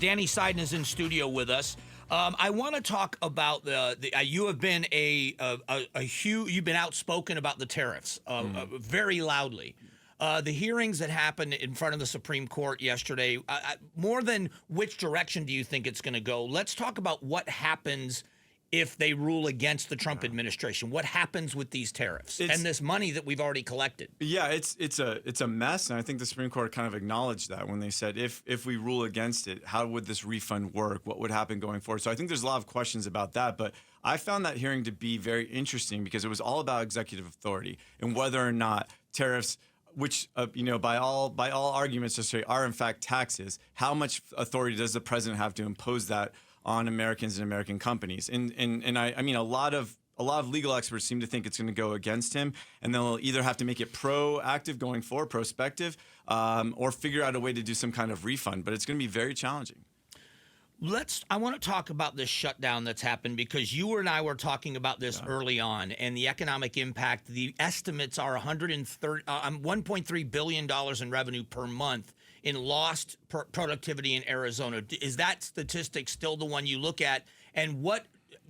Danny Seiden is in studio with us. I want to talk about you have been you've been outspoken about the tariffs very loudly. The hearings that happened in front of the Supreme Court yesterday, more than which direction do you think it's going to go, let's talk about what happens if they rule against the Trump administration. What happens with these tariffs and this money that we've already collected? Yeah, it's a mess, and I think the Supreme Court kind of acknowledged that when they said if we rule against it, how would this refund work? What would happen going forward? So I think there's a lot of questions about that, but I found that hearing to be very interesting because it was all about executive authority and whether or not tariffs, which by all arguments to say are in fact taxes, how much authority does the president have to impose that on Americans and American companies? And I mean a lot of legal experts seem to think it's going to go against him, and they'll either have to make it proactive going forward, prospective, or figure out a way to do some kind of refund. But it's going to be very challenging. I want to talk about this shutdown that's happened because you and I were talking about this early on, and the economic impact. The estimates are $1.3 billion in revenue per month in lost productivity in Arizona. Is that statistic still the one you look at? And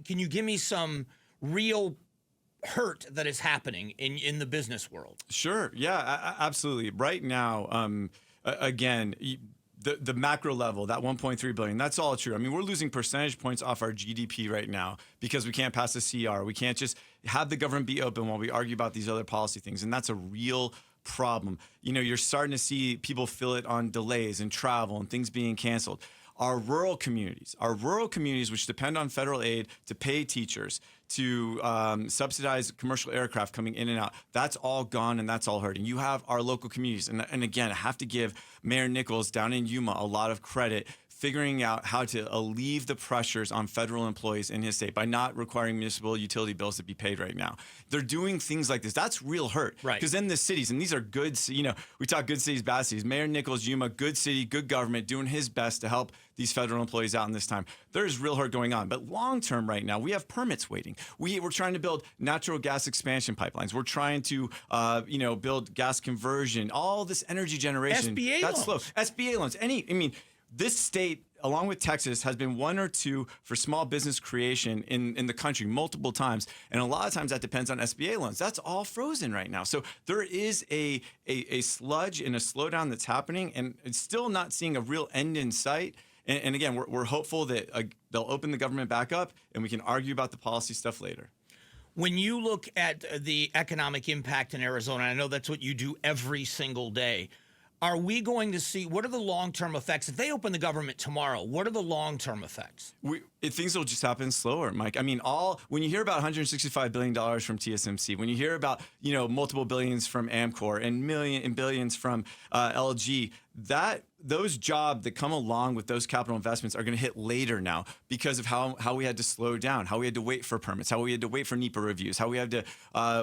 can you give me some real hurt that is happening in the business world? Sure. Yeah, absolutely. Right now, again, the macro level, that 1.3 billion, that's all true. I mean, we're losing percentage points off our GDP right now because we can't pass a CR. We can't just have the government be open while we argue about these other policy things. And that's a real problem. You're starting to see people feel it on delays in travel and things being canceled. Our rural communities, which depend on federal aid to pay teachers, to subsidize commercial aircraft coming in and out, that's all gone and that's all hurting. You have our local communities. And again, I have to give Mayor Nichols down in Yuma a lot of credit, figuring out how to alleviate the pressures on federal employees in his state by not requiring municipal utility bills to be paid right now. They're doing things like this. That's real hurt. Right. Because in the cities, and these are good, we talk good cities, bad cities. Mayor Nichols, Yuma, good city, good government, doing his best to help these federal employees out in this time. There's real hurt going on. But long term right now, we have permits waiting. We're trying to build natural gas expansion pipelines. We're trying to, build gas conversion, all this energy generation. SBA that's loans. slow. SBA loans. This state, along with Texas, has been one or two for small business creation in the country multiple times. And a lot of times that depends on SBA loans. That's all frozen right now. So there is a sludge and a slowdown that's happening, and it's still not seeing a real end in sight. And again, we're hopeful that they'll open the government back up and we can argue about the policy stuff later. When you look at the economic impact in Arizona, I know that's what you do every single day. Are we going to see, what are the long-term effects? If they open the government tomorrow, what are the long-term effects? Things will just happen slower, Mike. I mean, when you hear about $165 billion from TSMC, when you hear about, multiple billions from Amcor and billions from LG, those jobs that come along with those capital investments are going to hit later now because of how we had to slow down, how we had to wait for permits, how we had to wait for NEPA reviews, how we had to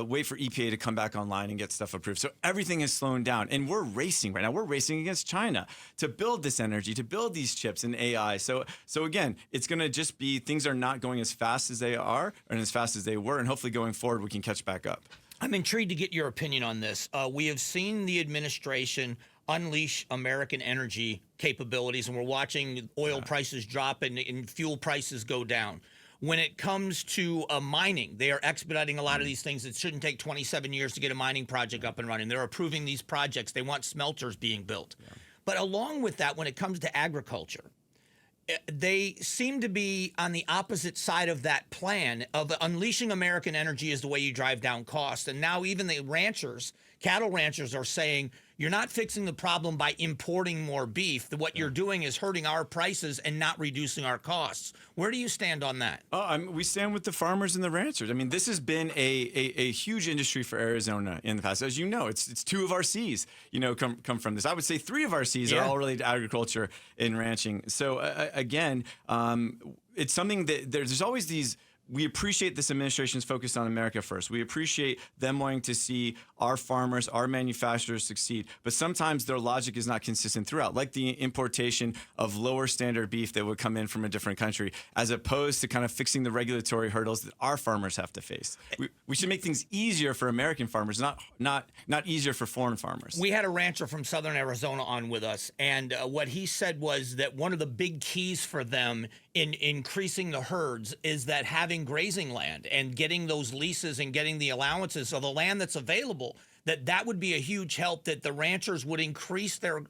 wait for EPA to come back online and get stuff approved. So everything is slowing down, and we're racing right now. We're racing against China to build this energy, to build these chips and AI. So again, it's going to just be things are not going as fast as they are and as fast as they were, and hopefully going forward we can catch back up. I'm intrigued to get your opinion on this. We have seen the administration unleash American energy capabilities, and we're watching oil prices drop and fuel prices go down. When it comes to mining, they are expediting a lot of these things. It shouldn't take 27 years to get a mining project up and running. They're approving these projects. They want smelters being built. Yeah. But along with that, when it comes to agriculture, they seem to be on the opposite side of that plan of unleashing American energy is the way you drive down costs. And now even the cattle ranchers are saying, you're not fixing the problem by importing more beef. What you're doing is hurting our prices and not reducing our costs. Where do you stand on that? We stand with the farmers and the ranchers. I mean, this has been a huge industry for Arizona in the past. As you know, it's two of our C's, come from this. I would say three of our C's are all related to agriculture and ranching. So again, it's something that there's always these we appreciate this administration's focus on America first. We appreciate them wanting to see our farmers, our manufacturers succeed. But sometimes their logic is not consistent throughout, like the importation of lower standard beef that would come in from a different country, as opposed to kind of fixing the regulatory hurdles that our farmers have to face. We should make things easier for American farmers, not easier for foreign farmers. We had a rancher from southern Arizona on with us, and what he said was that one of the big keys for them in increasing the herds is that having grazing land and getting those leases and getting the allowances of the land that's available, that would be a huge help, that the ranchers would increase their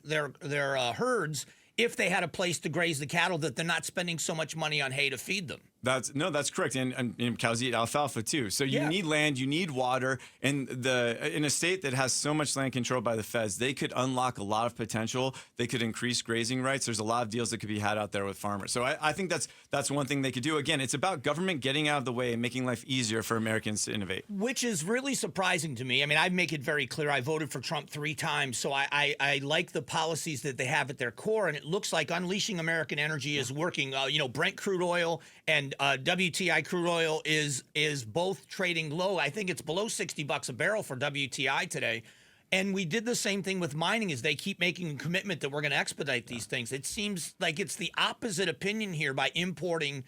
herds if they had a place to graze the cattle, that they're not spending so much money on hay to feed them. That's correct. And cows eat alfalfa too. So you need land, you need water, and in a state that has so much land controlled by the feds, they could unlock a lot of potential. They could increase grazing rights. There's a lot of deals that could be had out there with farmers. So I think that's one thing they could do. Again, it's about government getting out of the way and making life easier for Americans to innovate. Which is really surprising to me. I mean, I make it very clear. I voted for Trump 3 times, so I like the policies that they have at their core, and it looks like unleashing American energy is working. Brent crude oil and WTI crude oil is both trading low. I think it's below $60 a barrel for WTI today. And we did the same thing with mining, as they keep making a commitment that we're going to expedite these things. It seems like it's the opposite opinion here by importing.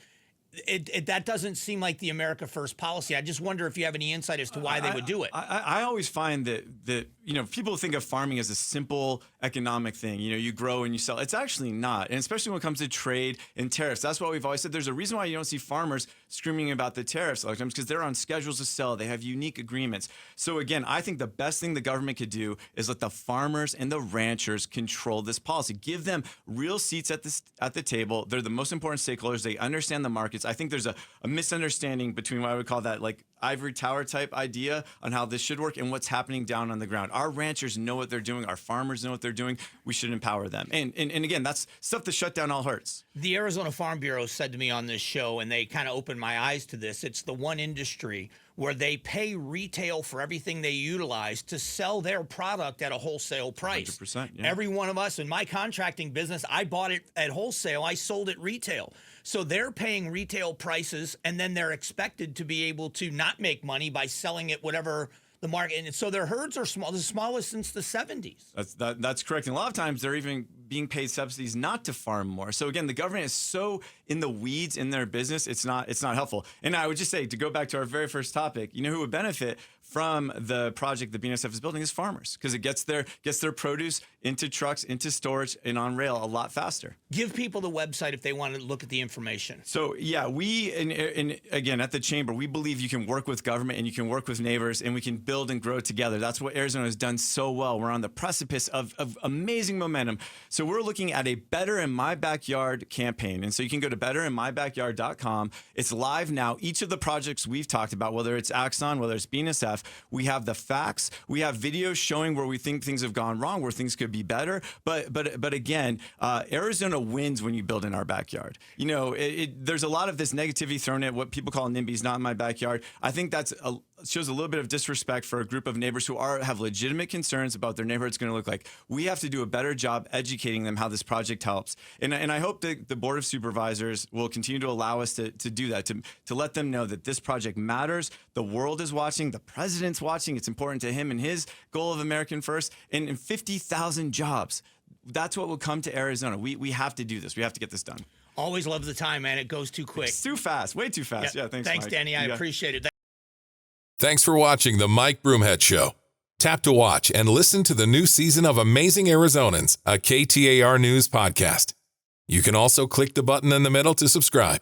That doesn't seem like the America First policy. I just wonder if you have any insight as to why they would do it. I always find that people think of farming as a simple economic thing. You grow and you sell. It's actually not, and especially when it comes to trade and tariffs. That's why we've always said there's a reason why you don't see farmers screaming about the tariffs a lot of times, because they're on schedules to sell. They have unique agreements. So again, I think the best thing the government could do is let the farmers and the ranchers control this policy. Give them real seats at the table. They're the most important stakeholders. They understand the markets. I think there's a misunderstanding between what I would call that like ivory tower type idea on how this should work and what's happening down on the ground. Our ranchers know what they're doing. Our farmers know what they're doing. We should empower them. And again, that's stuff that shut down all hurts. The Arizona Farm Bureau said to me on this show, and they kind of opened my eyes to this, it's the one industry where they pay retail for everything they utilize to sell their product at a wholesale price. 100%, yeah. Every one of us in my contracting business, I bought it at wholesale. I sold it retail. So they're paying retail prices, and then they're expected to be able to not make money by selling it whatever the market. And so their herds are small, the smallest since the 70s. That's correct. And a lot of times they're even being paid subsidies not to farm more. So again, the government is so in the weeds in their business, it's not helpful. And I would just say, to go back to our very first topic, who would benefit from the project that BNSF is building is farmers, because it gets their produce into trucks, into storage, and on rail a lot faster. Give people the website if they want to look at the information. So yeah, we and again at the chamber, we believe you can work with government and you can work with neighbors, and we can build and grow together. That's what Arizona has done so well. We're on the precipice of amazing momentum. So we're looking at a Better in My Backyard campaign. And so you can go to betterinmybackyard.com. It's live now. Each of the projects we've talked about, whether it's Axon, whether it's BNSF, we have the facts. We have videos showing where we think things have gone wrong, where things could be better. But again, Arizona wins when you build in our backyard. There's a lot of this negativity thrown at what people call NIMBYs, not in my backyard. I think shows a little bit of disrespect for a group of neighbors who have legitimate concerns about their neighborhood's going to look like. We have to do a better job educating them how this project helps. And I hope that the Board of Supervisors will continue to allow us to do that, to let them know that this project matters. The world is watching. The president's watching. It's important to him and his goal of American First. And 50,000 jobs. That's what will come to Arizona. We have to do this. We have to get this done. Always love the time, man. It goes too quick. It's too fast. Way too fast. Yeah, thanks, Thanks, Mike. Danny. I appreciate it. Thanks for watching the Mike Broomhead Show. Tap to watch and listen to the new season of Amazing Arizonans, a KTAR News podcast. You can also click the button in the middle to subscribe.